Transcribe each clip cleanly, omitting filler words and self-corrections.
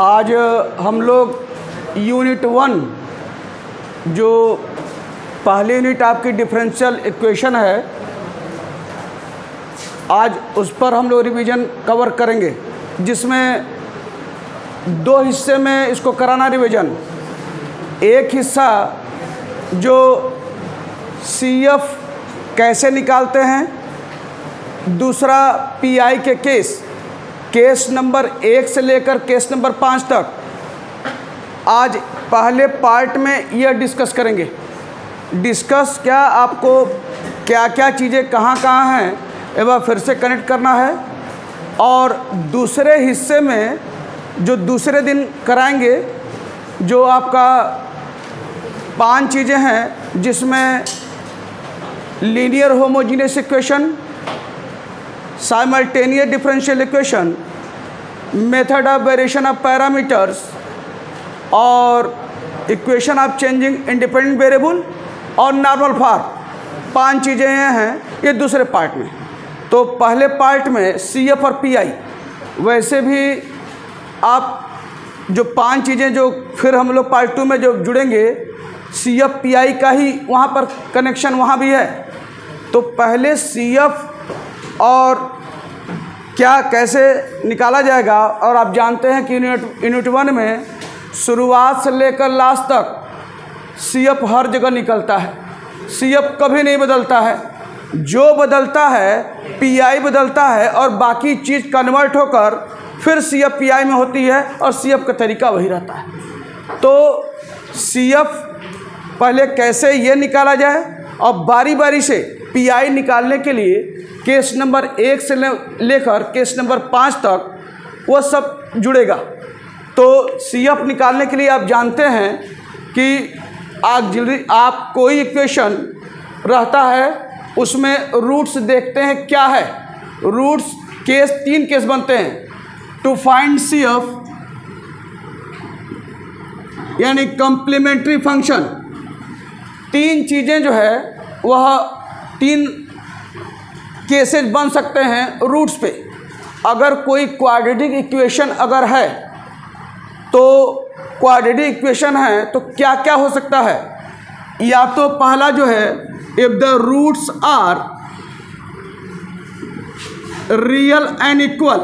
आज हम लोग यूनिट 1 जो पहली यूनिट आपकी डिफरेंशियल इक्वेशन है, आज उस पर हम लोग रिवीजन कवर करेंगे, जिसमें दो हिस्से में इसको कराना रिवीजन। एक हिस्सा जो CF कैसे निकालते हैं, दूसरा PI के केस नंबर 1 से लेकर केस नंबर 5 तक आज पहले पार्ट में यह डिस्कस करेंगे। डिस्कस क्या, आपको क्या क्या चीज़ें कहाँ कहाँ हैं एवं फिर से कनेक्ट करना है, और दूसरे हिस्से में जो दूसरे दिन कराएंगे जो आपका 5 चीज़ें हैं, जिसमें linear homogeneous equation, simultaneous differential equation, method of variation of parameters और equation of changing independent variable और नॉर्मल फॉर्म, 5 चीज़ें हैं ये दूसरे पार्ट में। तो पहले पार्ट में CF और PI, वैसे भी आप जो 5 चीज़ें जो फिर हम लोग पार्ट 2 में जो जुड़ेंगे, CF PI का ही वहाँ पर कनेक्शन वहाँ भी है। तो पहले CF और क्या कैसे निकाला जाएगा, और आप जानते हैं कि यूनिट 1 में शुरुआत से लेकर लास्ट तक CF हर जगह निकलता है। CF कभी नहीं बदलता है, जो बदलता है PI बदलता है, और बाकी चीज़ कन्वर्ट होकर फिर CF PI में होती है, और CF का तरीका वही रहता है। तो CF पहले कैसे ये निकाला जाए, और बारी बारी से PI निकालने के लिए केस नंबर 1 से लेकर केस नंबर 5 तक वो सब जुड़ेगा। तो CF निकालने के लिए आप जानते हैं कि आप कोई इक्वेशन रहता है, उसमें रूट्स देखते हैं क्या है। रूट्स 3 केस बनते हैं। टू फाइंड CF यानी कॉम्प्लीमेंट्री फंक्शन, 3 चीज़ें जो है वह 3 केसेस बन सकते हैं रूट्स पे। अगर कोई क्वाड्रेटिक इक्वेशन अगर है, तो क्वाड्रेटिक इक्वेशन है तो क्या क्या हो सकता है। या तो पहला जो है, if the roots are real and equal,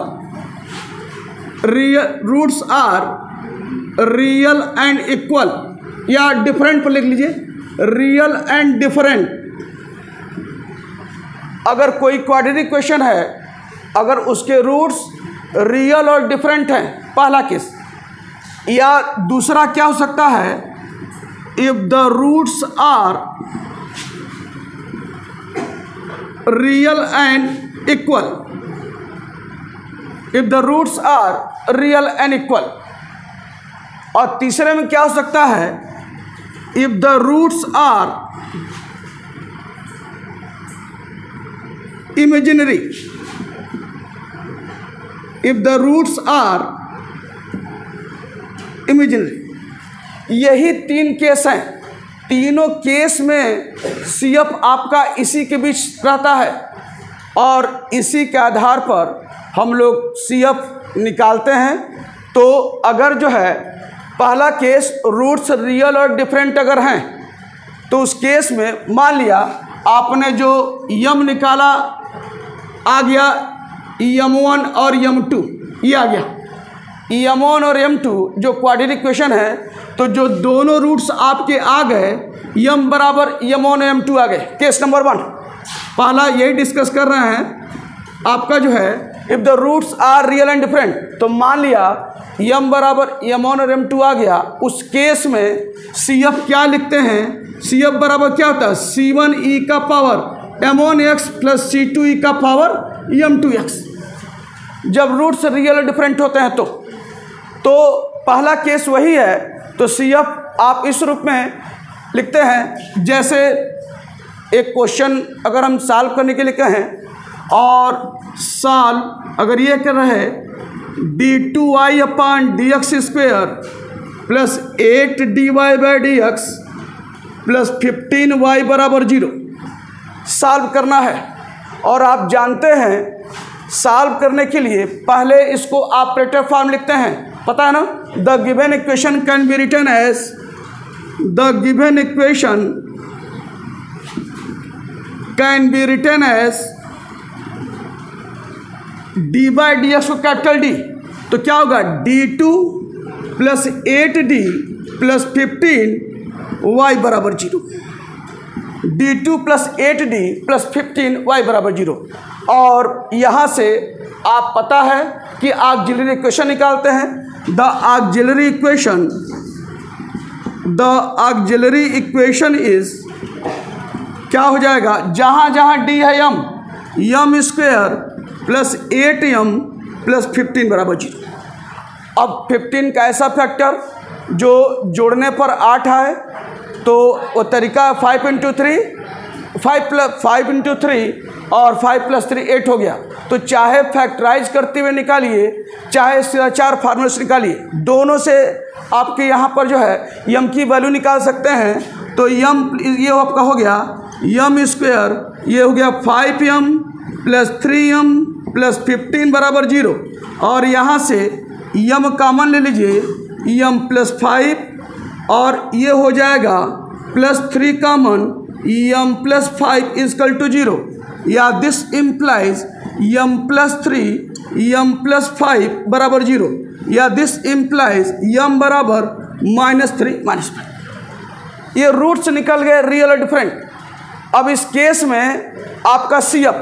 roots are real and equal, या डिफरेंट पर लिख लीजिए, रियल एंड डिफरेंट। अगर कोई क्वाड्रेटिक इक्वेशन है, अगर उसके रूट्स रियल और डिफरेंट हैं, पहला केस। या दूसरा क्या हो सकता है, if the roots are real and equal, if the roots are real and equal. और तीसरे में क्या हो सकता है, if the roots are imaginary, if the roots are imaginary. यही 3 केस हैं। तीनों केस में CF आपका इसी के बीच रहता है, और इसी के आधार पर हम लोग CF निकालते हैं। तो अगर जो है पहला केस रूट्स रियल और डिफरेंट अगर हैं, तो उस केस में मान लिया आपने जो यम निकाला आ गया M1 और M2, ये आ गया M1 और M2 जो क्वाड्रेटिक इक्वेशन है। तो जो दोनों रूट्स आपके आ गए, M बराबर M1 और M2 आ गए। केस नंबर 1 पहला यही डिस्कस कर रहे हैं आपका जो है, if the roots are real and different. तो मान लिया M बराबर M1 और M2 आ गया। उस केस में CF क्या लिखते हैं, CF बराबर क्या होता है, C1e का पावर M1x प्लस C2e का पावर M2x, जब रूट्स रियल और डिफरेंट होते हैं। तो पहला केस वही है। तो CF आप इस रूप में लिखते हैं, जैसे एक क्वेश्चन अगर हम सॉल्व करने के लिए कहें, और सॉल्व अगर ये कर रहे d2y अपान dx square plus 8dy/dx plus 15y बराबर 0 सॉल्व करना है। और आप जानते हैं सॉल्व करने के लिए पहले इसको ऑपरेटर फॉर्म लिखते हैं। पता है ना, the given equation can be written as, the given equation can be written as d by d x को कैपिटल डी, तो क्या होगा d2 plus 8d plus 15 y बराबर 0, d2 plus 8d plus 15 y बराबर 0। और यहाँ से आप पता है कि ऑक्सिलरी इक्वेशन निकालते हैं। द ऑक्सिलरी इक्वेशन इज क्या हो जाएगा, जहाँ जहाँ d है m square plus 8m plus 15 बराबर 0। अब 15 का ऐसा फैक्टर जो जोड़ने पर 8 है, तो वो तरीका 5 इंटू 3, 5 इंटू 3 और 5 प्लस 3 8 हो गया। तो चाहे फैक्टराइज करते हुए निकालिए, चाहे सीधा 4 फार्मूले से निकालिए, दोनों से आपके यहाँ पर जो है यम की वैल्यू निकाल सकते हैं। तो यम ये आपका हो गया यम स्क्वायर, ये हो गया 5m प्लस 3m प्लस 15 बराबर 0। और यहाँ से यम कॉमन ले लीजिए, यम प्लस 5 और ये हो जाएगा plus 3 common, m plus 5 is equal to 0, या this implies m plus 3 m plus 5 बराबर 0, या दिस इम्प्लाइज यम बराबर -3 -5। ये रूट से निकल गए रियल और डिफरेंट। अब इस केस में आपका CF,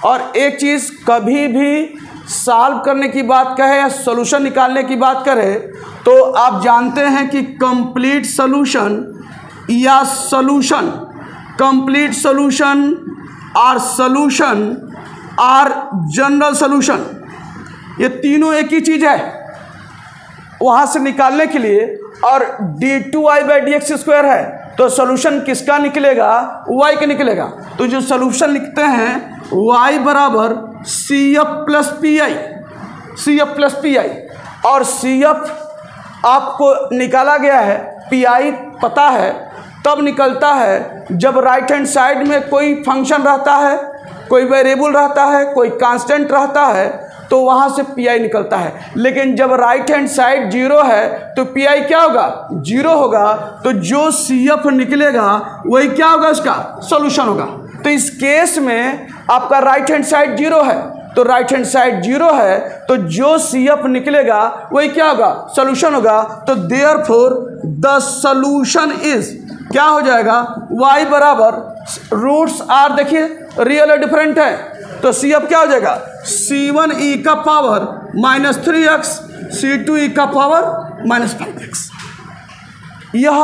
और एक चीज़ कभी भी सॉल्व करने की बात कहे या सॉल्यूशन निकालने की बात करें, तो आप जानते हैं कि कंप्लीट सॉल्यूशन या सॉल्यूशन, कंप्लीट सॉल्यूशन और सॉल्यूशन और जनरल सॉल्यूशन, ये तीनों एक ही चीज़ है वहाँ से निकालने के लिए। और d2y by d x square है, तो सॉल्यूशन किसका निकलेगा, y का निकलेगा। तो जो सॉल्यूशन लिखते हैं y बराबर CF प्लस PI, और CF आपको निकाला गया है, PI पता है, तब निकलता है जब राइट हैंड साइड में कोई फंक्शन रहता है, कोई वेरिएबल रहता है, कोई कांस्टेंट रहता है, तो वहाँ से PI निकलता है। लेकिन जब राइट हैंड साइड 0 है तो PI क्या होगा, 0 होगा। तो जो CF निकलेगा वही क्या होगा, उसका सॉल्यूशन होगा। तो इस केस में आपका राइट हैंड साइड 0 है, तो राइट हैंड साइड 0 है, तो जो CF निकलेगा वही क्या होगा, सॉल्यूशन होगा। तो देयरफॉर द सॉल्यूशन इज क्या हो जाएगा, y बराबर रूट्स आर, देखिए रियल और डिफरेंट है, तो CF क्या हो जाएगा, C1e का पावर -3x, C2e का पावर -5x। यह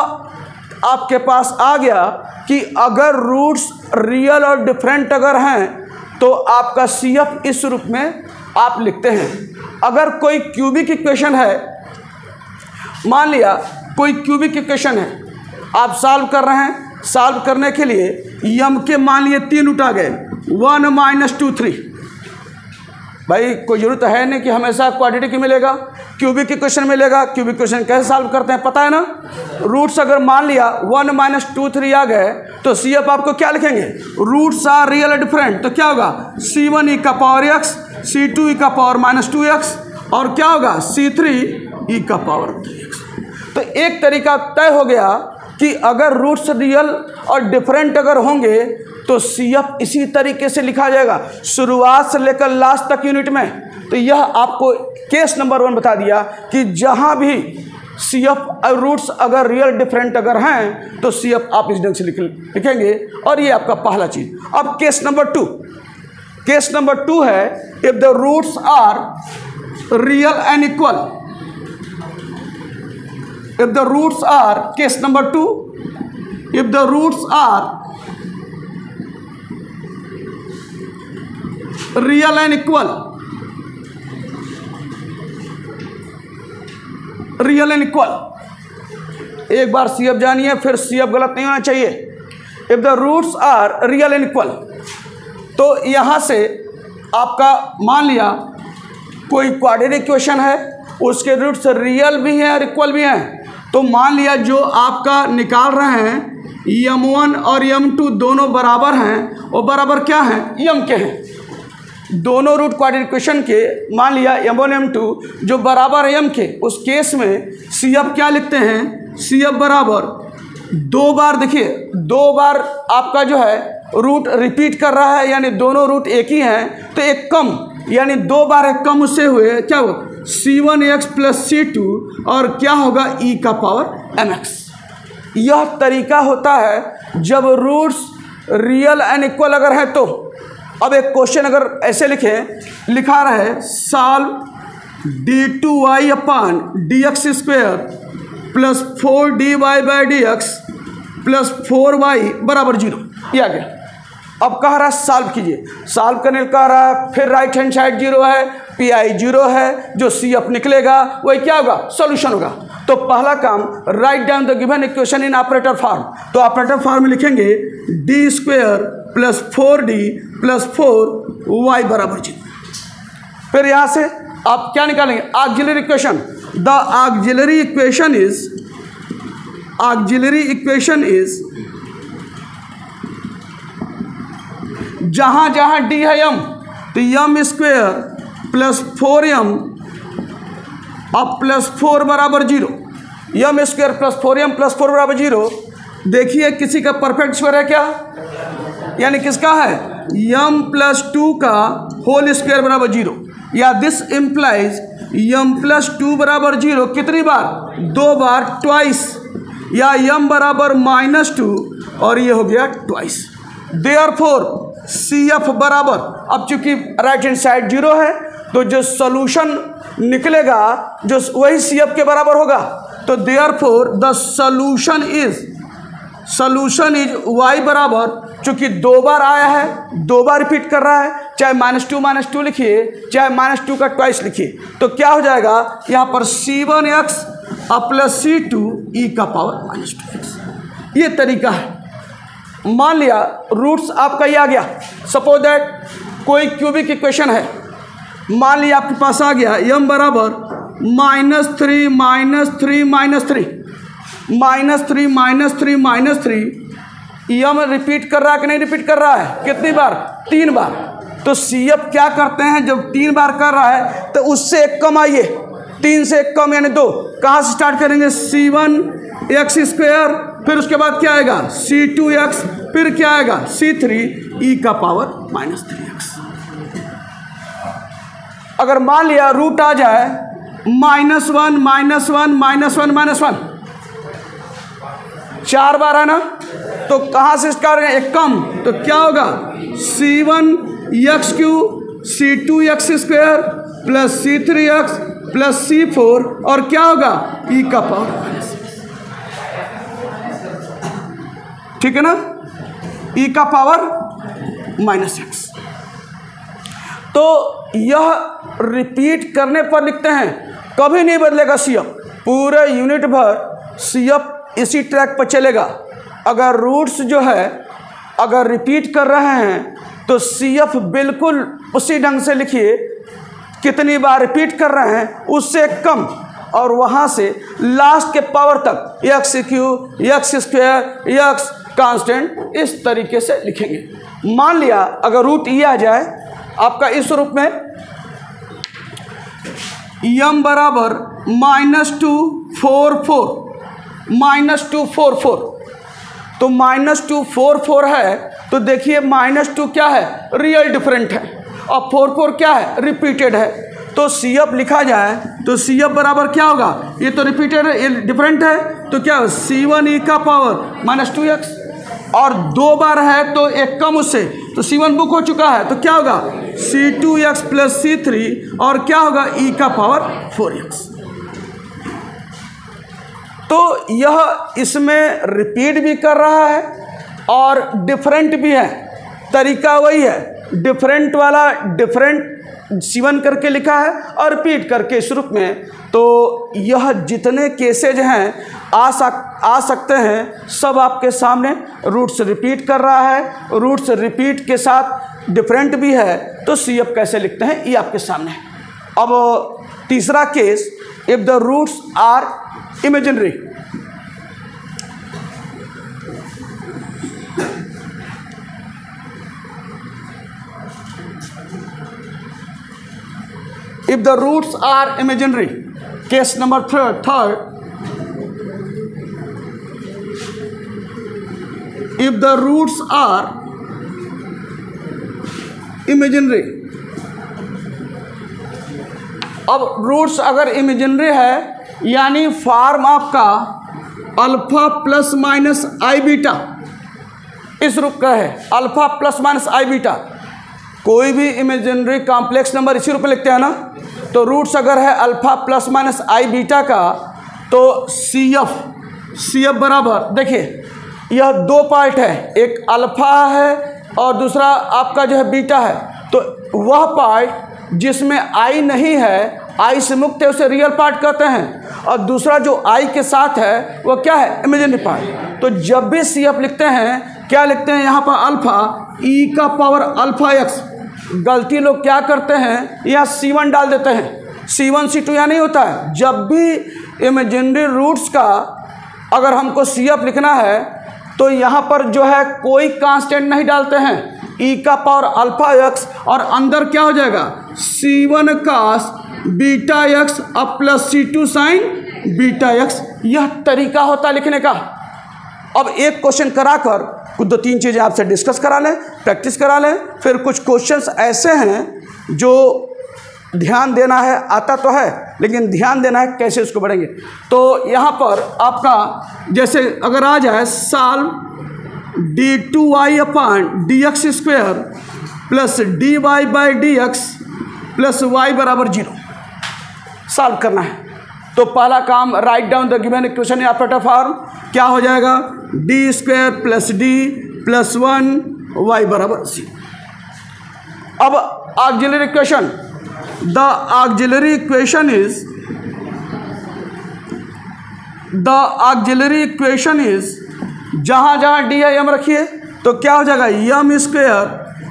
आपके पास आ गया कि अगर रूट्स रियल और डिफरेंट अगर हैं तो आपका CF इस रूप में आप लिखते हैं। अगर कोई क्यूबिक इक्वेशन है, मान लिया कोई क्यूबिक इक्वेशन है, आप सॉल्व कर रहे हैं, सॉल्व करने के लिए यम के मान लिए 3 उठा गए, 1 - 2 3। भाई कोई ज़रूरत है नहीं कि हमेशा क्वाड्रेटिक मिलेगा, क्यूबिक इक्वेशन मिलेगा। क्यूबिक इक्वेशन कैसे सॉल्व करते हैं पता है ना, रूट्स अगर मान लिया 1 - 2 3 आ गए, तो CF आपको क्या लिखेंगे, रूट्स आर रियल और डिफरेंट, तो क्या होगा C1e का पावर x, C2e का पावर -2x, और क्या होगा C3e का पावर 3x। तो एक तरीका तय हो गया कि अगर रूट्स रियल और डिफरेंट अगर होंगे तो CF इसी तरीके से लिखा जाएगा, शुरुआत से लेकर लास्ट तक यूनिट में। तो यह आपको केस नंबर 1 बता दिया कि जहाँ भी CF रूट्स अगर रियल डिफरेंट अगर हैं तो CF आप इस ढंग से लिखेंगे, और ये आपका पहला चीज़। अब केस नंबर 2 है, if the roots are real and equal, if the roots are, case number 2, if the roots are real and equal, real and equal, एक बार CF जानिए, फिर CF गलत नहीं होना चाहिए। If the roots are real and equal, तो यहाँ से आपका मान लिया कोई क्वाड्रेटिक इक्वेशन है, उसके रूट्स रियल भी हैं और इक्वल भी हैं। तो मान लिया जो आपका निकाल रहे हैं M1 और M2 दोनों बराबर हैं, और बराबर क्या हैं, M के हैं। दोनों रूट क्वाड्रेटिक इक्वेशन के मान लिया m1 m2 जो बराबर है m के, उस केस में CF क्या लिखते हैं, CF बराबर दो बार, देखिए दो बार आपका जो है रूट रिपीट कर रहा है, यानी दोनों रूट एक ही हैं, तो एक कम, यानी दो बार एक कम उससे हुए क्या हो, C1x प्लस C2 और क्या होगा e का पावर mx। यह तरीका होता है जब रूट्स रियल एंड इक्वल अगर है तो। अब एक क्वेश्चन अगर ऐसे लिखा रहे solve d2y upon dx square plus 4dy by dx plus 4y बराबर 0, ये आ गया। अब कह रहा है सॉल्व कीजिए, सॉल्व करने कह रहा है, फिर राइट हैंड साइड 0 है, पी आई 0 है, जो CF निकलेगा वही क्या होगा, सॉल्यूशन होगा। तो पहला काम, write down the given equation in operator form. तो ऑपरेटर फॉर्म में लिखेंगे D square plus 4d plus 4y बराबर 0। फिर यहाँ से आप क्या निकालेंगे, auxiliary equation. The auxiliary equation is जहाँ जहाँ d है m, तो m स्क्वायर प्लस 4m अब प्लस 4 बराबर 0, m square plus 4m plus 4 बराबर 0। देखिए किसी का परफेक्ट स्क्वायर है क्या, यानी किसका है, m प्लस 2 का होल स्क्वायर बराबर 0, या दिस इम्प्लाइज m प्लस 2 बराबर 0 कितनी बार, दो बार, ट्वाइस, या m बराबर -2 और ये हो गया ट्वाइस। देयरफॉर CF बराबर, अब चूंकि राइट हैंड साइड 0 है तो जो सॉल्यूशन निकलेगा जो वही CF के बराबर होगा। तो therefore the solution is y बराबर, चूंकि दो बार आया है, दो बार रिपीट कर रहा है, चाहे -2 लिखिए, चाहे -2 का ट्वाइस लिखिए, तो क्या हो जाएगा यहाँ पर C1x प्लस C2 e का पावर -2x। ये तरीका है। मान लिया रूट्स आपका ये आ गया, सपोज दैट कोई क्यूबिक इक्वेशन है, मान लिया आपके पास आ गया m बराबर -3 m रिपीट कर रहा है कि नहीं रिपीट कर रहा है, कितनी बार, 3 बार। तो CF क्या करते हैं, जब 3 बार कर रहा है तो उससे एक कम आइए, 3 से एक कम यानी 2, कहाँ से स्टार्ट करेंगे, C1x स्क्वायर, फिर उसके बाद क्या आएगा C2x, फिर क्या आएगा C3 e का पावर -3x। अगर मान लिया रूट आ जाए -1 4 बार है ना, तो कहाँ से स्टार्ट करें, एक कम, तो क्या होगा C1x3 C2x square plus C3x plus C4 और क्या होगा e का पावर, ठीक है ना, e का पावर -x। तो यह रिपीट करने पर लिखते हैं, कभी नहीं बदलेगा CF, पूरे यूनिट भर CF इसी ट्रैक पर चलेगा। अगर रूट्स जो है अगर रिपीट कर रहे हैं तो CF बिल्कुल उसी ढंग से लिखिए, कितनी बार रिपीट कर रहे हैं उससे कम, और वहाँ से लास्ट के पावर तक x³ x square x constant, इस तरीके से लिखेंगे। मान लिया अगर रूट ये आ जाए आपका इस रूप में, m बराबर -244 तो -244 है, तो देखिए -2 क्या है, रियल डिफरेंट है, और 44 क्या है, रिपीटेड है। तो CF लिखा जाए तो CF बराबर क्या होगा, ये तो रिपीटेड है, ये डिफरेंट है, तो क्या C1 e का पावर -2x, और दो बार है तो एक कम उससे, तो C1 बुक हो चुका है, तो क्या होगा C2x प्लस C3 और क्या होगा e का पावर 4x। तो यह इसमें रिपीट भी कर रहा है और डिफरेंट भी है, तरीका वही है, डिफरेंट वाला डिफरेंट C1 करके लिखा है और रिपीट करके इस रूप में। तो यह जितने केसेज हैं आ सकते हैं सब आपके सामने। रूट्स रिपीट कर रहा है, रूट्स रिपीट के साथ डिफरेंट भी है, तो CF कैसे लिखते हैं ये आपके सामने है। अब तीसरा case, if the roots are imaginary, if the roots are imaginary, case number third, if the roots are imaginary। अब रूट्स अगर इमेजिनरी है यानी फॉर्म आपका alpha plus minus i beta इस रूप का है, alpha plus minus i beta. कोई भी इमेजिनरी कॉम्प्लेक्स नंबर इसी रूप में लिखते हैं ना, तो रूट्स अगर है alpha plus minus i beta का, तो सी एफ बराबर, देखिए यह दो पार्ट है, एक अल्फा है और दूसरा आपका जो है बीटा है। तो वह पार्ट जिसमें आई नहीं है, आई से मुक्त है, उसे रियल पार्ट कहते हैं, और दूसरा जो आई के साथ है वो क्या है, इमेजिनरी पार्ट। तो जब भी सी एफ लिखते हैं क्या लिखते हैं यहाँ पर, अल्फा ई का पावर अल्फा एक्स। गलती लोग क्या करते हैं, यहाँ C1 डाल देते हैं, C1 C2 यहाँ नहीं होता है। जब भी इमेजिनरी रूट्स का अगर हमको सी एफ लिखना है तो यहाँ पर जो है कोई कांस्टेंट नहीं डालते हैं, ई का पावर अल्फा एक्स और अंदर क्या हो जाएगा, C1 कास बीटा एक्स अब plus C2 sign beta x. यह तरीका होता है लिखने का। अब एक क्वेश्चन कराकर कुछ 2-3 चीज़ें आपसे डिस्कस करा लें, प्रैक्टिस करा लें, फिर कुछ क्वेश्चंस ऐसे हैं जो ध्यान देना है, आता तो है लेकिन ध्यान देना है कैसे उसको बढ़ेंगे। तो यहाँ पर आपका जैसे अगर आ जाए साल d2y upon dx square plus dy by dx plus y बराबर 0 सॉल्व करना है। तो पहला काम, write down the given equation या ऑपरेटर फॉर्म। क्या हो जाएगा, D square plus D plus 1 y बराबर c। अब auxiliary equation, the auxiliary equation is जहाँ जहाँ डी है एम रखिए तो क्या हो जाएगा, यम स्क्वायर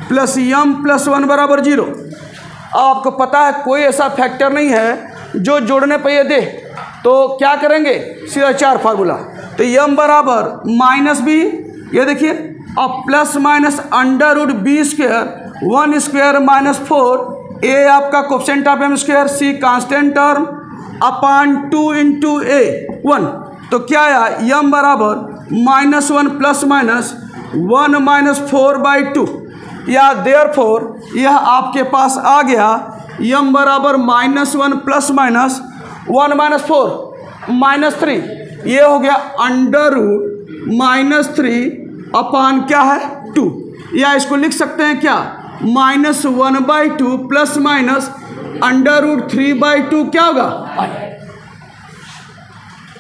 प्लस यम प्लस 1 बराबर 0। अब आपको पता है कोई ऐसा फैक्टर नहीं है जो जोड़ने पर ये दे, तो क्या करेंगे, सीधा 4 फार्मूला। तो यम बराबर माइनस बी, ये देखिए, अब plus minus under root b square 1 square minus 4, a आपका coefficient of m square, c constant term upon 2 into a 1। तो क्या आया, यम बराबर -1 प्लस माइनस 1 माइनस 4/2, या देयरफॉर यह आपके पास आ गया यम बराबर -1 प्लस माइनस 1 माइनस 4 माइनस 3, ये हो गया अंडर रूट -3 अपान क्या है 2, या इसको लिख सकते हैं क्या, -1/2 प्लस माइनस अंडर रूट 3/2 क्या होगा,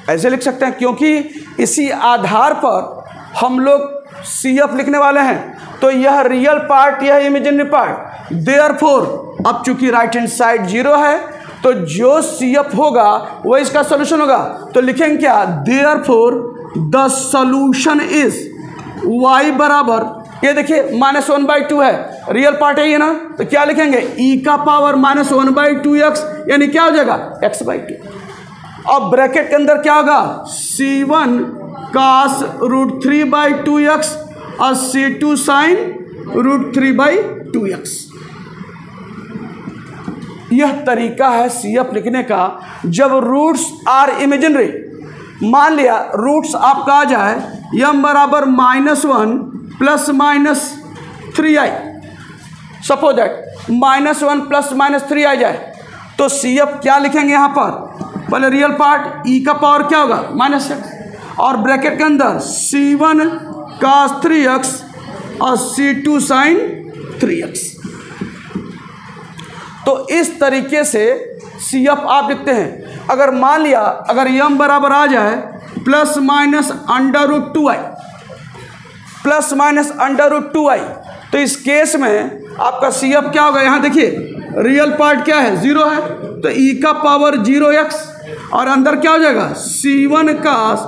ऐसे लिख सकते हैं, क्योंकि इसी आधार पर हम लोग सी एफ लिखने वाले हैं। तो यह रियल पार्ट, यह इमेजिनरी पार्ट। देयरफॉर अब चूंकि राइट हैंड साइड 0 है तो जो सी एफ होगा वो इसका सोल्यूशन होगा। तो लिखेंगे क्या, therefore the solution is y बराबर, ये देखिए -1/2 है, रियल पार्ट है ये ना, तो क्या लिखेंगे, e का पावर -1/2x, यानी क्या हो जाएगा x/2। अब ब्रैकेट के अंदर क्या होगा, c1 cos रूट 3/2x और c2 साइन रूट 3/2x। यह तरीका है सी एफ लिखने का जब रूट्स आर इमेजिनरी। मान लिया रूट्स आपका आ जाए यम बराबर -1 plus minus 3i, suppose that -1 plus minus 3 आ जाए, तो सी एफ क्या लिखेंगे यहाँ पर, पहले रियल पार्ट e का पावर क्या होगा -6 और ब्रैकेट के अंदर c1 cos 3x और c2 साइन 3x। तो इस तरीके से सी एफ आप लिखते हैं। अगर मान लिया अगर यम बराबर आ जाए plus minus under root 2i, plus minus under root 2i, तो इस केस में आपका सी एफ क्या होगा, यहाँ देखिए रियल पार्ट क्या है 0 है, तो e का पावर 0x और अंदर क्या हो जाएगा c1 cos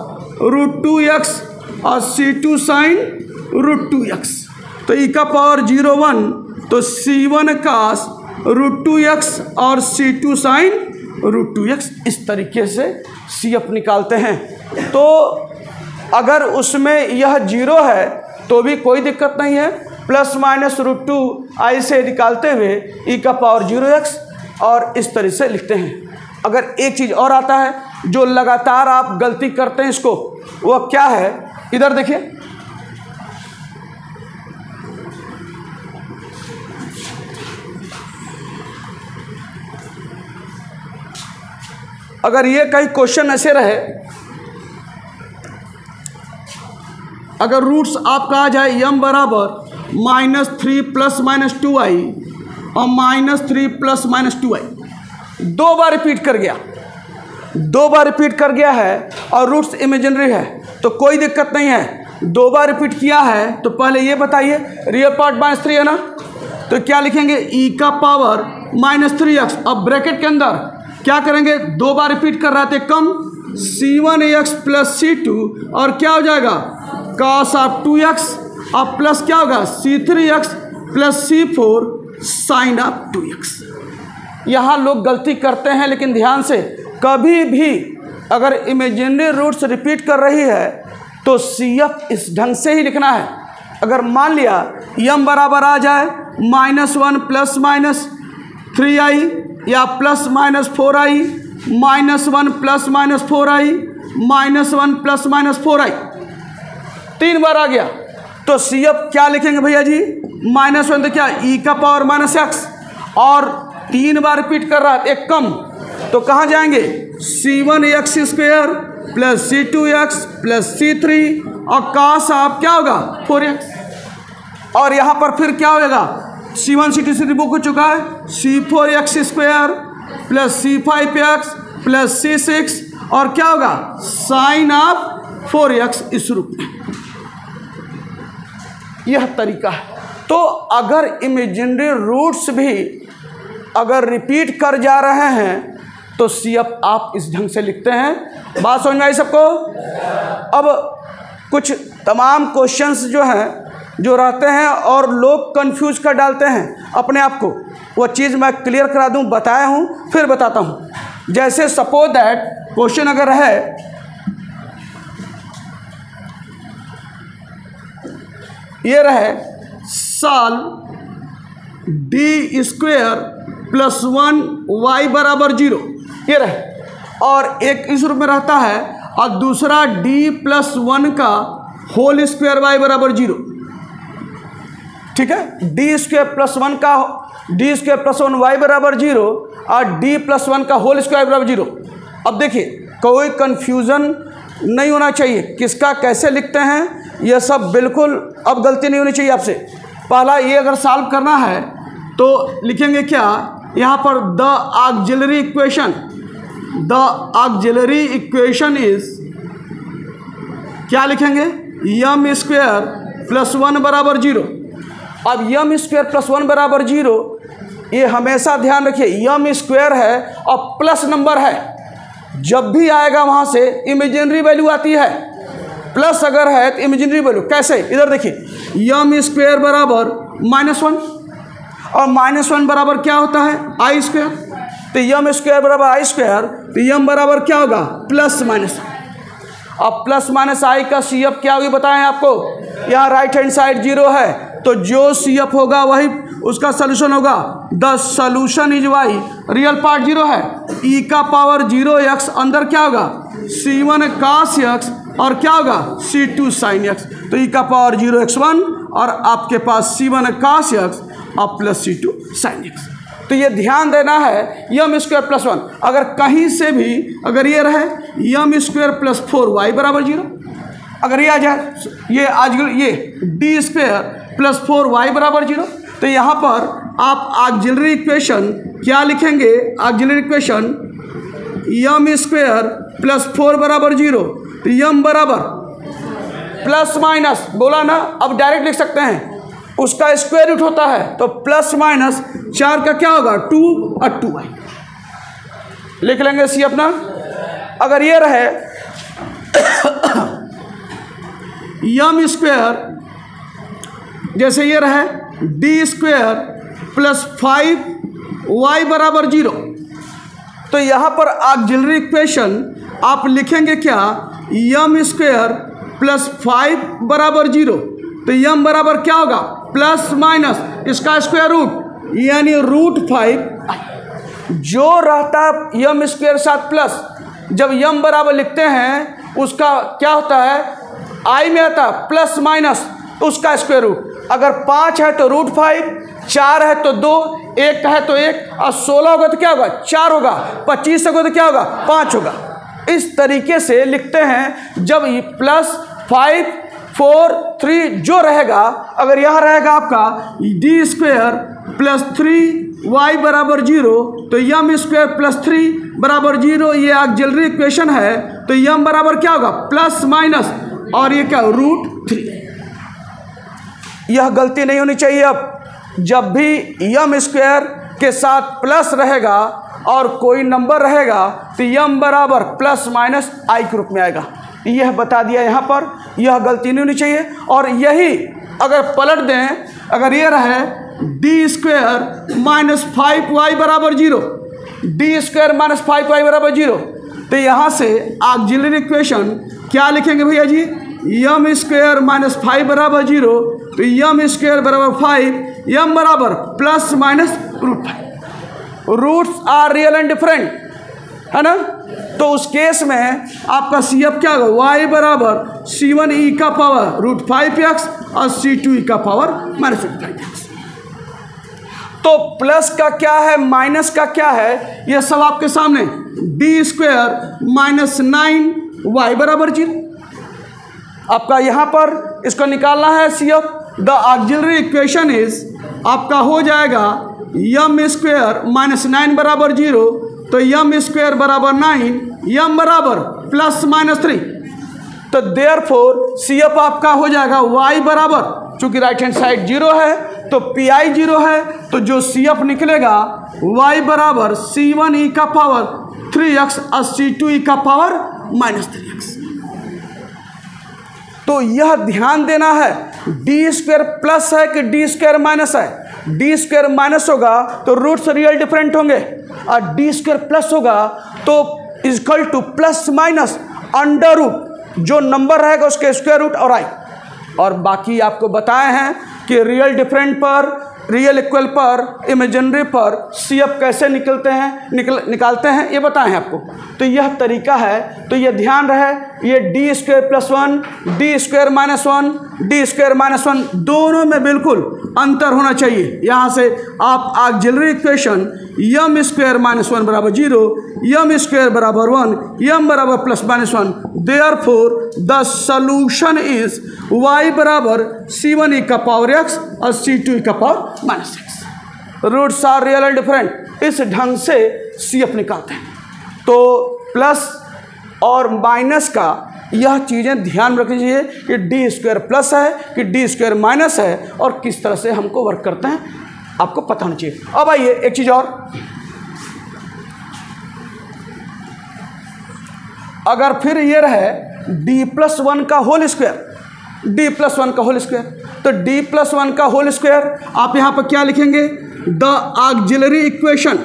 रूट 2x और c2 साइन रूट 2x। तो e का पावर 0 1, तो c1 cos रूट 2x और c2 साइन रूट 2x। इस तरीके से सी एफ निकालते हैं। तो अगर उसमें यह 0 है तो भी कोई दिक्कत नहीं है, प्लस माइनस रूट 2 आई से निकालते हुए e का पावर 0x, और इस तरह से लिखते हैं। अगर एक चीज़ और आता है जो लगातार आप गलती करते हैं इसको, वो क्या है, इधर देखिए, अगर ये कई क्वेश्चन ऐसे रहे, अगर रूट्स आपका आ जाए m बराबर -3 ± 2i और -3 ± 2i, दो बार रिपीट कर गया है और रूट्स इमेजिनरी है तो कोई दिक्कत नहीं है। दो बार रिपीट किया है तो पहले ये बताइए, रियल पार्ट -3 है ना, तो क्या लिखेंगे, e का पावर -3x। अब ब्रैकेट के अंदर क्या करेंगे, दो बार रिपीट कर रहे थे कम, c1x + c2 और क्या हो जाएगा cos ऑफ 2x, अब प्लस क्या होगा c3x + c4 sin of 2x। यहाँ लोग गलती करते हैं, लेकिन ध्यान से, कभी भी अगर इमेजिनरी रूट्स रिपीट कर रही है तो CF इस ढंग से ही लिखना है। अगर मान लिया m बराबर आ जाए -1 ± 3i या ±4i, -1 ± 4i, -1 ± 4i, 3 बार आ गया तो CF क्या लिखेंगे भैया जी, -1 तो क्या e का पावर -x, और 3 बार रिपीट कर रहा है, एक कम, तो कहाँ जाएंगे, c1x² + c2x + c3 और cos आप क्या होगा 4x, और यहाँ पर फिर क्या होगा, c1 c2 c3 बुक हो चुका है, c4x² + c5x + c6 और क्या होगा sin ऑफ 4x इस रूप में। यह तरीका है। तो अगर इमेजिनरी रूट्स भी अगर रिपीट कर जा रहे हैं तो CF आप इस ढंग से लिखते हैं। बात समझ में आई सबको? अब कुछ तमाम क्वेश्चंस जो हैं जो रहते हैं और लोग कंफ्यूज कर डालते हैं अपने आप को, वो चीज़ मैं क्लियर करा दूं, बताया हूं, फिर बताता हूं। जैसे सपोज दैट क्वेश्चन अगर है, ये रहे साल d² + 1y = 0, ये रहे, और एक इस रूप में रहता है और दूसरा d + 1 का होल स्क्वायर y = 0। ठीक है, d² + 1 का d² + 1 y = 0 और d + 1 का होल स्क्वायर = 0। अब देखिए कोई कंफ्यूजन नहीं होना चाहिए, किसका कैसे लिखते हैं यह सब बिल्कुल अब गलती नहीं होनी चाहिए आपसे। पहला ये अगर सॉल्व करना है तो लिखेंगे क्या, यहाँ पर द ऑक्सिलरी इक्वेशन इज, क्या लिखेंगे, m² + 1 = 0। अब m² + 1 = 0, ये हमेशा ध्यान रखिए, m² है और प्लस नंबर है, जब भी आएगा वहाँ से इमेजिनरी वैल्यू आती है, प्लस अगर है तो इमेजिनरी वैल्यू। कैसे, इधर देखिए, m² = -1 और -1 बराबर क्या होता है i², तो m² = i², तो m बराबर क्या होगा +-। अब +-i का CF क्या होगी बताएं आपको, यहाँ राइट हैंड साइड 0 है तो जो CF होगा वही उसका सोल्यूशन होगा। The solution is y, real part 0 है, e का पावर 0x, अंदर क्या होगा c1 cos x और क्या होगा c2 sin x, तो e का पावर 0x1 और आपके पास c1 cos x और +c2 sin x। तो ये ध्यान देना है, m² + 1 अगर कहीं से भी अगर ये रहे m² + 4y = 0, अगर ये आ जाए ये d² + 4y = 0, तो यहाँ पर आप ऑक्सिलरी इक्वेशन क्या लिखेंगे, ऑक्सिलरी इक्वेशन m² + 4 = 0, तो m बराबर ± बोला ना, अब डायरेक्ट लिख सकते हैं, उसका स्क्वायर रूट होता है तो ±4 का क्या होगा 2 और 2y लिख लेंगे सी अपना। अगर ये रहे m², जैसे ये रहे d² + 5y = 0, तो यहाँ पर ऑक्सिलरी इक्वेशन आप लिखेंगे क्या, m² + 5 = 0, तो m बराबर क्या होगा +- इसका स्क्वायर रूट यानी √5i। जो रहता है यम स्क्वायर साथ प्लस, जब यम बराबर लिखते हैं उसका क्या होता है, आई में आता है प्लस माइनस उसका स्क्वायर रूट। अगर 5 है तो √5, 4 है तो 2, 1 है तो 1, और 16 होगा तो क्या होगा 4 होगा, 25 होगा तो क्या होगा 5 होगा। इस तरीके से लिखते हैं। जब +5 4 3 जो रहेगा, अगर यह रहेगा आपका d² + 3y = 0, तो m² + 3 = 0। ये ऑक्सिलरी इक्वेशन है, तो m बराबर क्या होगा प्लस माइनस, और ये क्या √3। यह गलती नहीं होनी चाहिए। अब जब भी m² के साथ प्लस रहेगा और कोई नंबर रहेगा तो m बराबर ± i के रूप में आएगा। यह बता दिया यहाँ पर, यह गलती नहीं होनी चाहिए। और यही अगर पलट दें, अगर ये रहे d² - 5y = 0, d² - 5y = 0, तो यहाँ से ऑक्सिलरी इक्वेशन क्या लिखेंगे भैया जी, m² - 5 = 0, तो m² = 5, m बराबर ± √5। Roots are real and different, है ना। तो उस केस में आपका CF क्या होगा, y बराबर C1e का पावर √5x और C2e का पावर -5x। तो प्लस का क्या है, माइनस का क्या है, यह सब आपके सामने। d² - 9y = 0। आपका यहाँ पर इसको निकालना है CF। The auxiliary equation is आपका हो जाएगा m² - 9 = 0, तो m² = 9, m बराबर ±3। तो देयरफॉर CF आपका हो जाएगा y बराबर, चूंकि राइट हैंड साइड 0 है तो pi 0 है, तो जो CF निकलेगा y बराबर C1e का पावर 3x और C2e का पावर -3x। तो यह ध्यान देना है, d² प्लस है कि d² माइनस है। d² माइनस होगा तो रूट्स रियल डिफरेंट होंगे, और d² प्लस होगा तो equal to plus minus under root जो नंबर रहेगा उसके स्क्वायर रूट और i। और बाकी आपको बताए हैं कि रियल डिफरेंट पर, रियल इक्वल पर, इमेजिनरी पर CF कैसे निकालते हैं ये बताए हैं आपको। तो यह तरीका है, तो ये ध्यान रहे, ये d² + 1, d² - 1, d² - 1 दोनों में बिल्कुल अंतर होना चाहिए। यहाँ से आप auxiliary equation m² - 1 = 0, m² = 1, m बराबर ±1, therefore the solution is y बराबर C1e का पावर x और C2e का power -x। Roots are real and different, इस ढंग से CF निकालते हैं। तो प्लस और माइनस का यह चीज़ें ध्यान में रखनी चाहिए कि d² प्लस है कि d² माइनस है, और किस तरह से हमको वर्क करते हैं आपको पता होना चाहिए। अब आइए एक चीज़ और, अगर फिर ये रहे d+1 का होल स्क्वायर, d+1 का होल स्क्वायर, तो d+1 का होल स्क्वायर आप यहाँ पर क्या लिखेंगे, द ऑक्सिलरी इक्वेशन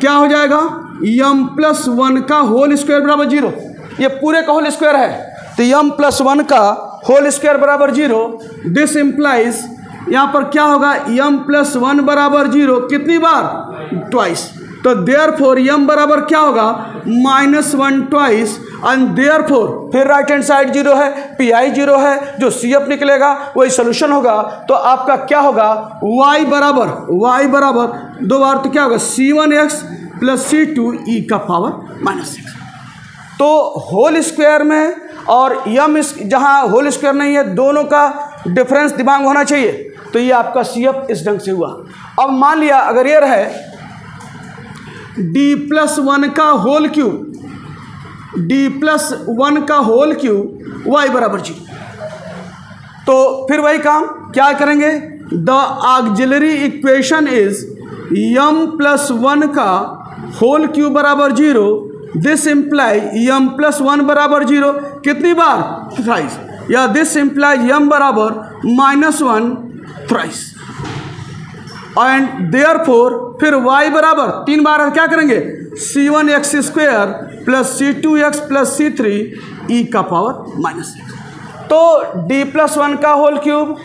क्या हो जाएगा, m+1 का होल स्क्वायर = 0। ये पूरे का होल स्क्वायर है, तो m+1 का होल स्क्वायर = 0। दिस इम्प्लाइज यहाँ पर क्या होगा, m+1 = 0 कितनी बार, ट्वाइस। तो देयरफॉर m बराबर क्या होगा -1 ट्वाइस, एंड देयरफॉर फिर राइट हैंड साइड 0 है, pi 0 है, जो CF निकलेगा वही सोल्यूशन होगा। तो आपका क्या होगा, y बराबर 2 बार तो क्या होगा C1x + C2e का पावर -6। तो होल स्क्वायर में और m जहाँ होल स्क्वायर नहीं है, दोनों का डिफरेंस दिमाग में होना चाहिए। तो ये आपका CF इस ढंग से हुआ। अब मान लिया अगर ये रहे d+1 का होल क्यूब, d+1 का होल क्यूब y बराबर 0, तो फिर वही काम क्या करेंगे, the auxiliary equation is m+1 का होल क्यूब बराबर 0। दिस इम्प्लाई m+1 बराबर 0 कितनी बार, थ्राइस, या दिस इम्प्लाई m बराबर -1 थ्राइस, एंड देयरफॉर फिर y बराबर 3 बार क्या करेंगे, C1x² + C2x + C3e का पावर -6। तो d+1 का होल क्यूब,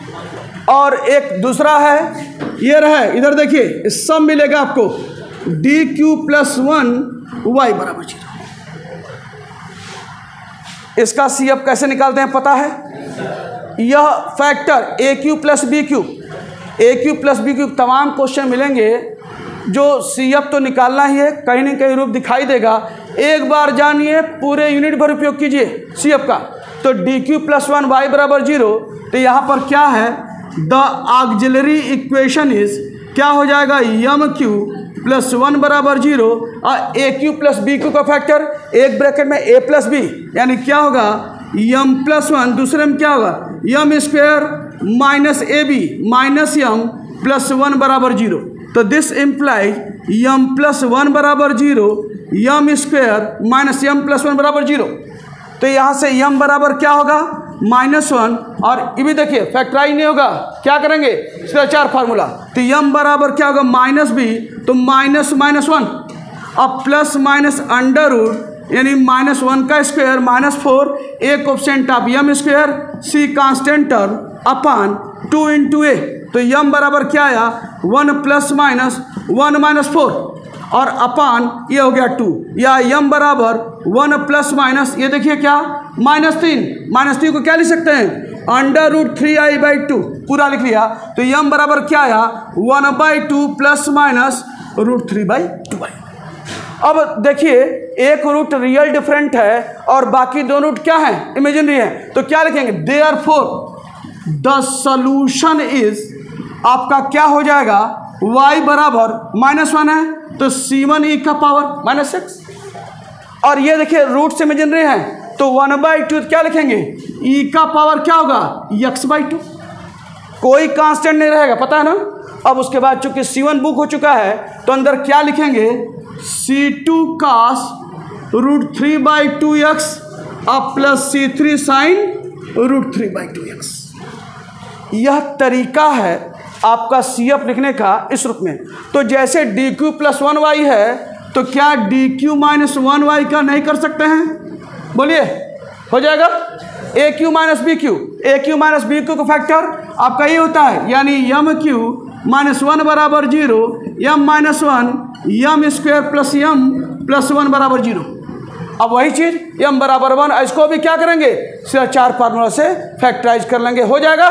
और एक दूसरा है ये रहे, इधर देखिए सब मिलेगा आपको, डी क्यू प्लस 1 वाई बराबर 0। इसका सी एफ कैसे निकालते हैं पता है? यह फैक्टर ए क्यू प्लस बी क्यू, ए क्यू प्लस बी क्यू, तमाम क्वेश्चन मिलेंगे जो सी एफ तो निकालना ही है, कहीं ना कहीं रूप दिखाई देगा। एक बार जानिए, पूरे यूनिट भर उपयोग कीजिए सी एफ का। तो डी क्यू प्लस 1 वाई बराबर 0, तो यहाँ पर क्या है? द ऑक्सिलरी इक्वेशन इज, क्या हो जाएगा? यम क्यू प्लस 1 बराबर 0 और ए क्यू प्लस बी क्यू का फैक्टर एक ब्रैकेट में ए प्लस बी, यानी क्या होगा? यम प्लस 1, दूसरे में क्या होगा? M square minus a b minus m plus 1 बराबर 0। तो दिस इम्प्लाइज यम प्लस 1 बराबर 0, यम स्क्वायर माइनस यम प्लस 1 बराबर 0। तो यहाँ से यम बराबर क्या होगा? -1, और ये भी देखिए फैक्टराइज नहीं होगा, क्या करेंगे? इसका 4 फार्मूला। तो यम बराबर क्या होगा? -b, तो -1 अब प्लस माइनस अंडर रूट, यानी -1 का square -4, a coefficient of m square, c constant term upon 2 × a। तो यम बराबर क्या आया? 1 + -1 - 4 और अपान ये हो गया 2, या यम बराबर 1 ± ये देखिए क्या? -3 को क्या लिख सकते हैं? √3i/2 पूरा लिख लिया। तो यम बराबर क्या आया? 1/2 ± √3/2। अब देखिए, एक रूट रियल डिफरेंट है और बाकी दो रूट क्या है? इमेजिनरी है। तो क्या लिखेंगे? देयरफॉर द सॉल्यूशन इज, आपका क्या हो जाएगा? y बराबर -1 है, तो c1 e का पावर -6, और ये देखिए रूट से इमेजिनरी है, तो 1/2 क्या लिखेंगे? e का पावर क्या होगा? x/2। कोई कांस्टेंट नहीं रहेगा, पता है ना? अब उसके बाद चूंकि c1 बुक हो चुका है, तो अंदर क्या लिखेंगे? c2 cos √3/2x अब प्लस c3 sin √3/2x। यह तरीका है आपका सी एफ लिखने का इस रूप में। तो जैसे डी क्यू प्लस 1y है, तो क्या डी क्यू माइनस 1y का नहीं कर सकते हैं? बोलिए, हो जाएगा? ए क्यू माइनस बी क्यू, ए क्यू माइनस बी क्यू का फैक्टर आपका ये होता है, यानी यम क्यू -1 बराबर 0, यम -1 यम स्क्वायर प्लस यम प्लस 1 बराबर 0। अब वही चीज़ यम बराबर 1, इसको भी क्या करेंगे? सिर्फ 4 फार्मूला से फैक्टराइज कर लेंगे, हो जाएगा।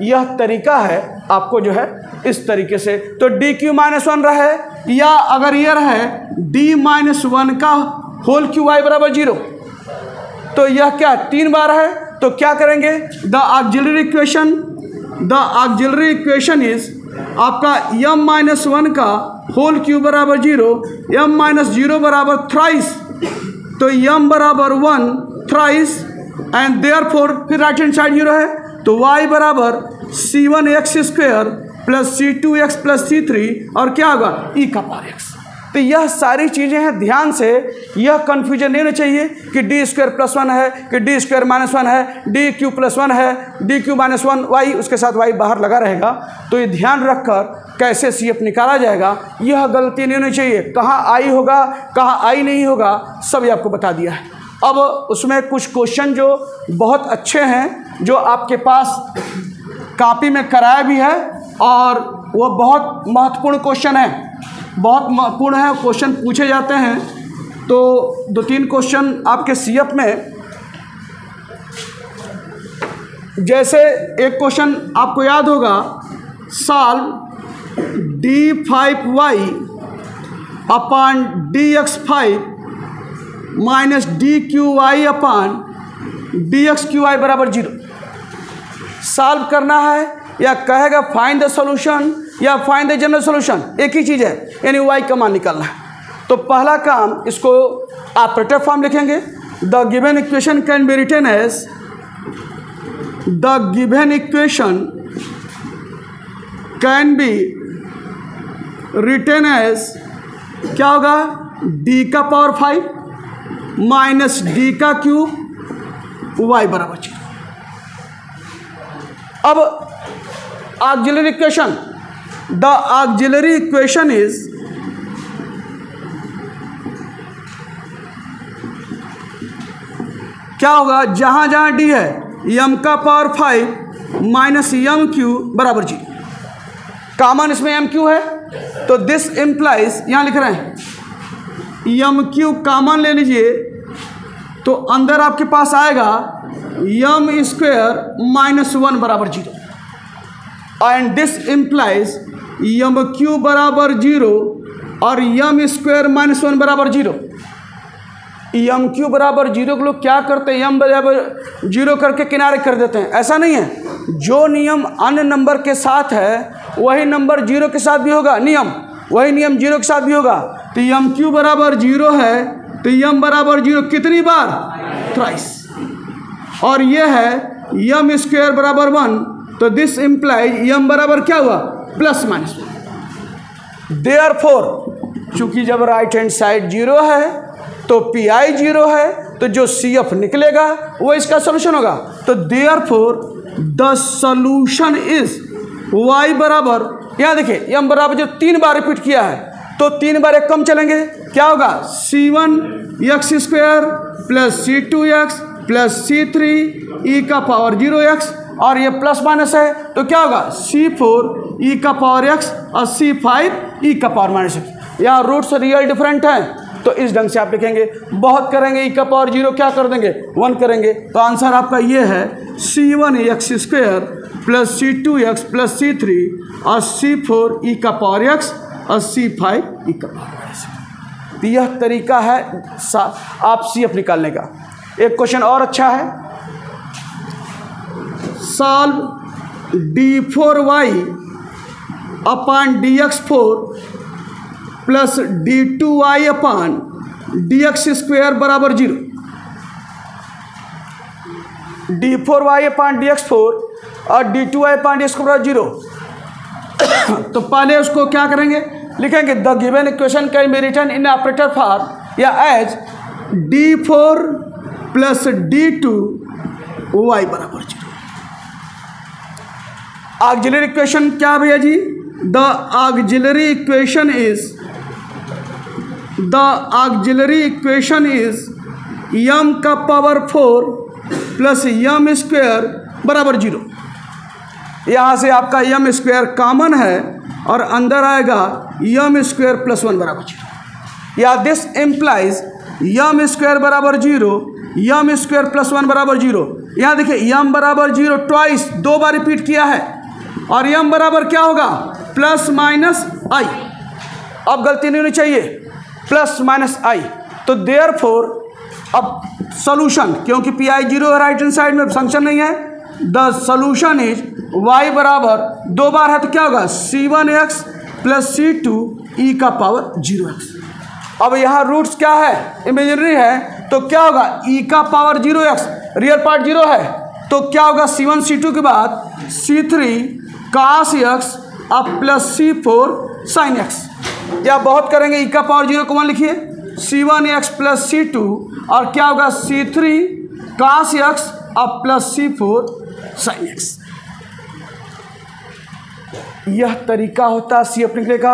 यह तरीका है आपको जो है इस तरीके से। तो डी क्यू -1 रहे, या अगर ये रहे d-1 का होल क्यू y बराबर 0, तो यह क्या 3 बार है, तो क्या करेंगे? द ऑक्सिलरी इक्वेशन इज आपका m-1 का होल क्यू बराबर 0, m-0 बराबर थ्राइस, तो m बराबर 1 थ्राइस, एंड देयरफॉर फिर राइट हैंड साइड 0 है, तो y बराबर c1x² plus c2x plus c3, और क्या होगा? e का पावर x। तो यह सारी चीज़ें हैं, ध्यान से, यह कन्फ्यूजन नहीं होना चाहिए कि d² + 1 है, कि d² -1 है, dq + 1 है, dq -1 y, उसके साथ y बाहर लगा रहेगा। तो ये ध्यान रखकर कैसे सी एफ निकाला जाएगा, यह गलती नहीं होनी चाहिए। कहाँ आई होगा, कहाँ आई नहीं होगा, सब ये आपको बता दिया है। अब उसमें कुछ क्वेश्चन जो बहुत अच्छे हैं, जो आपके पास कॉपी में कराया भी है, और वो बहुत महत्वपूर्ण क्वेश्चन है, बहुत महत्वपूर्ण है, क्वेश्चन पूछे जाते हैं। तो 2-3 क्वेश्चन आपके सी एफ में, जैसे एक क्वेश्चन आपको याद होगा, सॉल्व d5y अपान dx5 माइनस dqy अपान dxqy बराबर 0। सॉल्व करना है, या कहेगा फाइंड द सॉल्यूशन, या फाइंड द जनरल सॉल्यूशन, एक ही चीज़ है, यानी y का मान निकालना है। तो पहला काम, इसको ऑपरेटर फॉर्म लिखेंगे। The given equation can be written as, the given equation can be written as, क्या होगा? d का पावर 5 माइनस d का क्यूब y बराबर 0। अब auxiliary equation, the auxiliary equation is, क्या होगा? जहां जहां d है, m का पावर 5 माइनस m क्यू बराबर 0। कॉमन इसमें m क्यू है, तो दिस इम्प्लाइज, यहाँ लिख रहे हैं यम क्यू कॉमन ले लीजिए, तो अंदर आपके पास आएगा यम स्क्वायर माइनस 1 बराबर 0, and this implies M Q बराबर 0 और यम स्क्वायर माइनस 1 बराबर 0। यम क्यू बराबर 0 को लोग क्या करते हैं, यम बराबर 0 करके किनारे कर देते हैं। ऐसा नहीं है, जो नियम अन्य नंबर के साथ है वही नंबर 0 के साथ भी होगा, वही नियम 0 के साथ भी होगा। तो यम क्यू बराबर 0 है तो यम बराबर 0 कितनी बार, थ्राइस, और ये है यम स्क्वायर बराबर 1, तो दिस इम्प्लाइज यम बराबर क्या हुआ, प्लस माइनस 1। देयरफॉर चूंकि जब राइट हैंड साइड 0 है तो पी आई 0 है, तो जो सी एफ निकलेगा वो इसका सोल्यूशन होगा। तो therefore the solution is y बराबर, यहाँ देखिए यम बराबर जो 3 बार रिपीट किया है तो 3 बार एक कम चलेंगे, क्या होगा, c1 x square plus c2x plus c3 ई का पावर 0x, और ये प्लस माइनस है तो क्या होगा c4 ई का पावर x और c5 ई का पावर माइनस x। यहाँ रूट्स रियल डिफरेंट हैं तो इस ढंग से आप लिखेंगे। बहुत करेंगे ई का पावर 0 क्या कर देंगे, 1 करेंगे, तो आंसर आपका ये है c1 x square plus c2x plus c3 और c4 ई का पावर x और c5 ई का पावर x। यह तरीका है आप सी एफ निकालने का। एक क्वेश्चन और अच्छा है, सॉल्व d4y अपान dx4 प्लस d2y अपान dx स्क्वायर बराबर 0। d4y अपान dx4 और d2y अपान dx बराबर 0। तो पहले उसको क्या करेंगे, लिखेंगे the given equation can be written in operator form या एज d4 प्लस d2y बराबर 0। ऑक्सिलरी इक्वेशन क्या भैया जी, the auxiliary equation is m का पावर 4 प्लस यम स्क्वायर बराबर 0। यहाँ से आपका यम स्क्वायर कॉमन है और अंदर आएगा यम स्क्वायर प्लस 1 बराबर 0, या दिस इम्प्लाइज यम स्क्वायर बराबर 0 यम स्क्वायर प्लस 1 बराबर 0। यहाँ देखिए यम बराबर 0 ट्वाइस 2 बार रिपीट किया है और यम बराबर क्या होगा, प्लस माइनस आई। अब गलती नहीं होनी चाहिए, प्लस माइनस आई। तो देयरफॉर अब सोल्यूशन, क्योंकि पी आई 0 है राइट हैंड साइड में, फंक्शन नहीं है, द सोल्यूशन इज y बराबर 2 बार है तो क्या होगा c1x प्लस c2 ई का पावर 0x। अब यहाँ रूट्स क्या है, इमेजिनरी है, तो क्या होगा ई का पावर 0x, रियल पार्ट 0 है तो क्या होगा c1 c2 के बाद c3 cos x अब प्लस c4 sin x। या बहुत करेंगे ई का पावर 0 को 1 लिखिए, c1x प्लस c2 और क्या होगा c3 cos x अब प्लस c4 sin x। यह तरीका होता है सी एफ निकले का।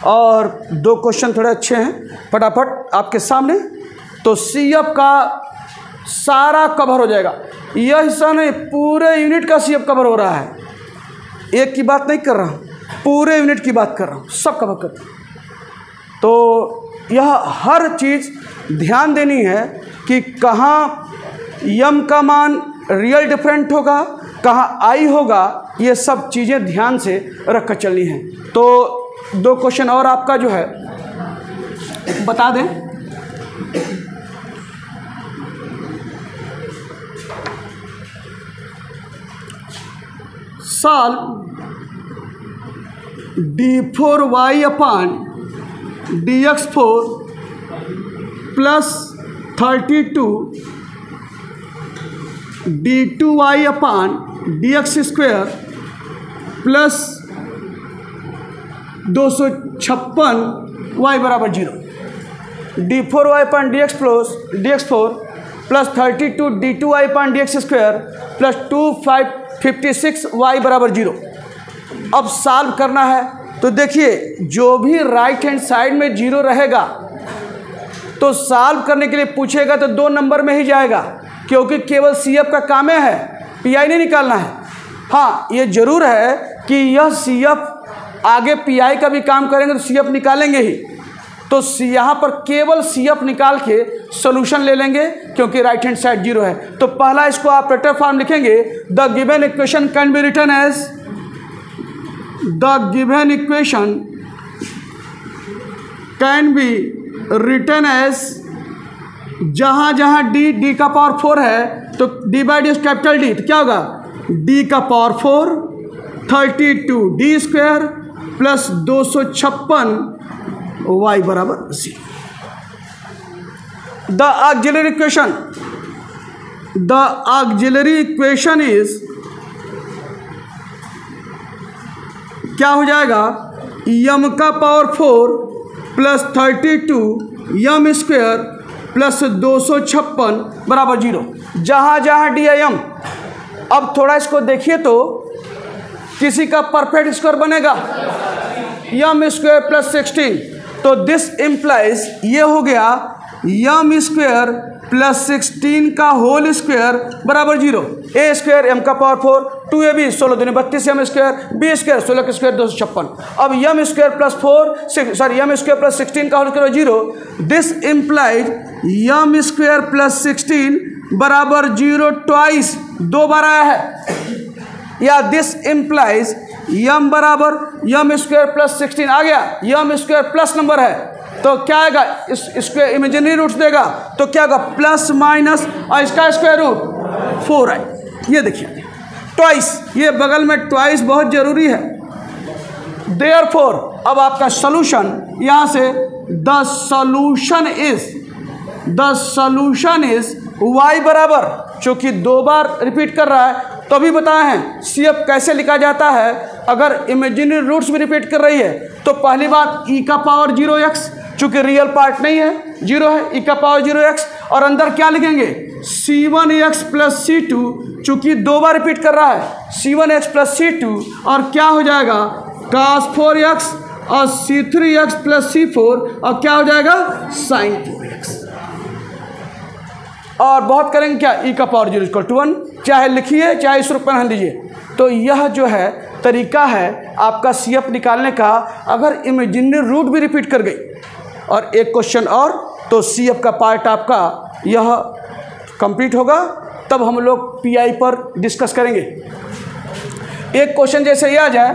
और 2 क्वेश्चन थोड़े अच्छे हैं फटाफट आपके सामने। तो सी एफ का सारा कवर हो जाएगा, यह हिस्सा नहीं, पूरे यूनिट का सी एफ कवर हो रहा है। एक की बात नहीं कर रहा हूँ, पूरे यूनिट की बात कर रहा हूँ, सब कवर करता हूँ। तो यह हर चीज़ ध्यान देनी है कि कहाँ यम का मान रियल डिफरेंट होगा, कहाँ आई होगा, ये सब चीज़ें ध्यान से रख कर चलनी हैं। तो 2 क्वेश्चन और आपका जो है बता दें। सॉल्व d4y अपान dx4 प्लस 32 d2y अपान dx स्क्वायर प्लस 256 y बराबर 0। d4y अपान dx4 प्लस 32 d2y अपान dx स्क्वायर प्लस 256 y बराबर 0। अब सॉल्व करना है तो देखिए जो भी राइट हैंड साइड में 0 रहेगा तो सॉल्व करने के लिए पूछेगा तो 2 नंबर में ही जाएगा, क्योंकि केवल सी एफ का काम है, पी आई नहीं निकालना है। हाँ ये जरूर है कि यह सी एफ आगे पीआई का भी काम करेंगे तो सीएफ निकालेंगे ही। तो यहाँ पर केवल सीएफ निकाल के सॉल्यूशन ले लेंगे क्योंकि राइट हैंड साइड 0 है। तो पहला इसको ऑपरेटर फॉर्म लिखेंगे, the given equation can be written as, the given equation can be written as, जहाँ जहाँ डी का पावर 4 है तो D by D capital D, तो क्या होगा डी का power 4 32 D square plus 256 y बराबर 0। द ऑक्सिलरी इक्वेशन इज, क्या हो जाएगा, यम का पावर 4 प्लस 32 यम स्क्वायर प्लस 256 बराबर 0, जहाँ जहाँ डी है यम। अब थोड़ा इसको देखिए तो किसी का परफेक्ट स्क्वायर बनेगा यम स्क्वायर प्लस 16, तो दिस इम्प्लाइज ये हो गया यम स्क्वायर प्लस 16 का होल स्क्वायर बराबर 0। ए स्क्वायर एम का पावर 4 2ab 16 दूनी 32 एम स्क्वायर बी स्क्वायर 16 का स्क्वायर 256। अब m square plus m square plus 16 का whole square 0। This implies m square plus 16 बराबर 0 ट्वाइस, 2 बार आया है, या दिस इम्प्लाइज यम बराबर यम स्क्वायर प्लस 16 आ गया, यम स्क्वायर प्लस नंबर है तो क्या आएगा, इसके इमेजिनरी रूट्स देगा तो क्या होगा प्लस माइनस और इसका स्क्वायर रूट 4 है। ये देखिए ट्वाइस, ये बगल में ट्वाइस बहुत जरूरी है। देयरफॉर अब आपका सॉल्यूशन यहाँ से द सॉल्यूशन इज y बराबर, चूंकि 2 बार रिपीट कर रहा है तो अभी बताए हैं सीएफ कैसे लिखा जाता है। अगर इमेजिनरी रूट्स भी रिपीट कर रही है तो पहली बात e का पावर 0x, चूंकि रियल पार्ट नहीं है 0 है, e का पावर 0x, और अंदर क्या लिखेंगे c1x प्लस c2, चूंकि 2 बार रिपीट कर रहा है c1x प्लस c2, और क्या हो जाएगा cos 4x और c3x प्लस c4, और क्या हो जाएगा sin 4x। और बहुत करेंगे क्या e का पावर 0 इक्वल टू 1, चाहे लिखिए चाहे इस रूप में दीजिए। तो यह जो है तरीका है आपका सीएफ निकालने का, अगर इमेजिनरी रूट भी रिपीट कर गई और एक क्वेश्चन और, तो सीएफ का पार्ट आपका यह कंप्लीट होगा। तब हम लोग पीआई पर डिस्कस करेंगे। एक क्वेश्चन जैसे ये आ जाए,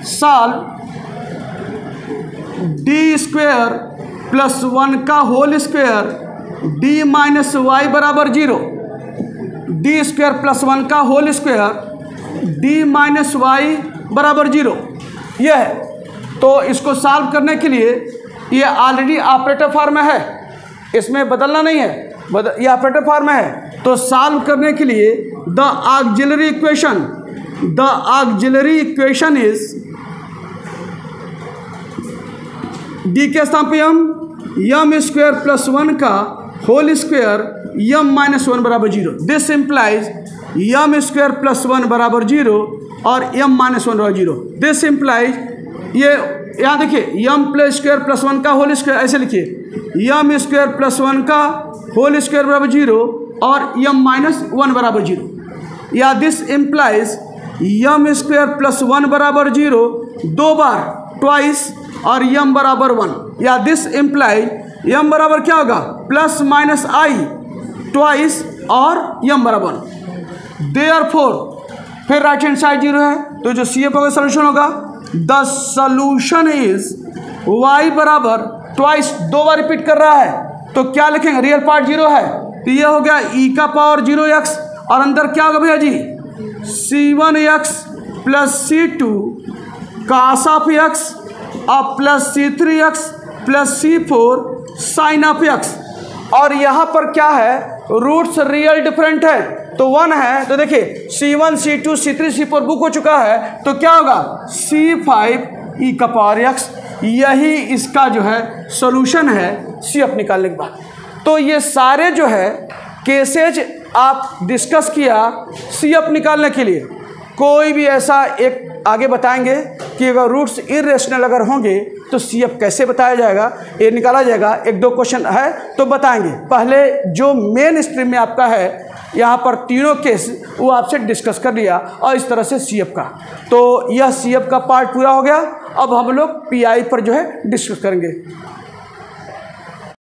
साल डी स्क्वायर प्लस 1 का whole square D minus y बराबर 0, डी स्क्वायर प्लस 1 का whole square D minus y बराबर 0, यह है। तो इसको सॉल्व करने के लिए ये ऑलरेडी ऑपरेटर फॉर्म में है, इसमें बदलना नहीं है, ये ऑपरेटर फॉर्म में है। तो सॉल्व करने के लिए the auxiliary equation is, D के स्थान पे यम स्क्वायर प्लस 1 का होल स्क्वायर यम माइनस 1 बराबर 0। This implies m square plus 1 बराबर 0 और यम माइनस 1 बराबर 0। दिस इम्प्लाइज, ये यहाँ देखिए यम प्लस स्क्वायर प्लस 1 का होल स्क्वायर, ऐसे लिखिए यम स्क्वायर प्लस 1 का होल स्क्वायर बराबर 0 और यम माइनस 1 बराबर 0, या this implies m square plus 1 बराबर 0 2 बार ट्वाइस और यम बराबर 1, या दिस इम्प्लाइज यम बराबर क्या होगा प्लस माइनस आई ट्वाइस और यम बराबर 1। देयरफॉर फिर राइट हैंड साइड 0 है तो जो सीएफ होगा सोल्यूशन होगा द सॉल्यूशन इज y बराबर ट्वाइस, 2 बार रिपीट कर रहा है तो क्या लिखेंगे, रियल पार्ट 0 है तो ये हो गया e का पावर 0x, और अंदर क्या होगा भैया जी c1x प्लस c2 cos ऑफ x और plus c3x plus c4 sine of x। और यहाँ पर क्या है, रूट्स रियल डिफरेंट है तो 1 है, तो देखिए c1 c2 c3 c4 book हो चुका है तो क्या होगा c5 e का पावर x, यही इसका जो है सॉल्यूशन है सीएफ निकालने के बाद। तो ये सारे जो है केसेज आप डिस्कस किया सीएफ निकालने के लिए। कोई भी ऐसा एक आगे बताएंगे कि अगर रूट्स इरेशनल अगर होंगे तो सीएफ कैसे बताया जाएगा, ये निकाला जाएगा। 1-2 क्वेश्चन है तो बताएंगे। पहले जो मेन स्ट्रीम में आपका है यहाँ पर तीनों केस वो आपसे डिस्कस कर लिया, और इस तरह से सीएफ का। तो यह सीएफ का पार्ट पूरा हो गया। अब हम लोग पीआई पर जो है डिस्कस करेंगे।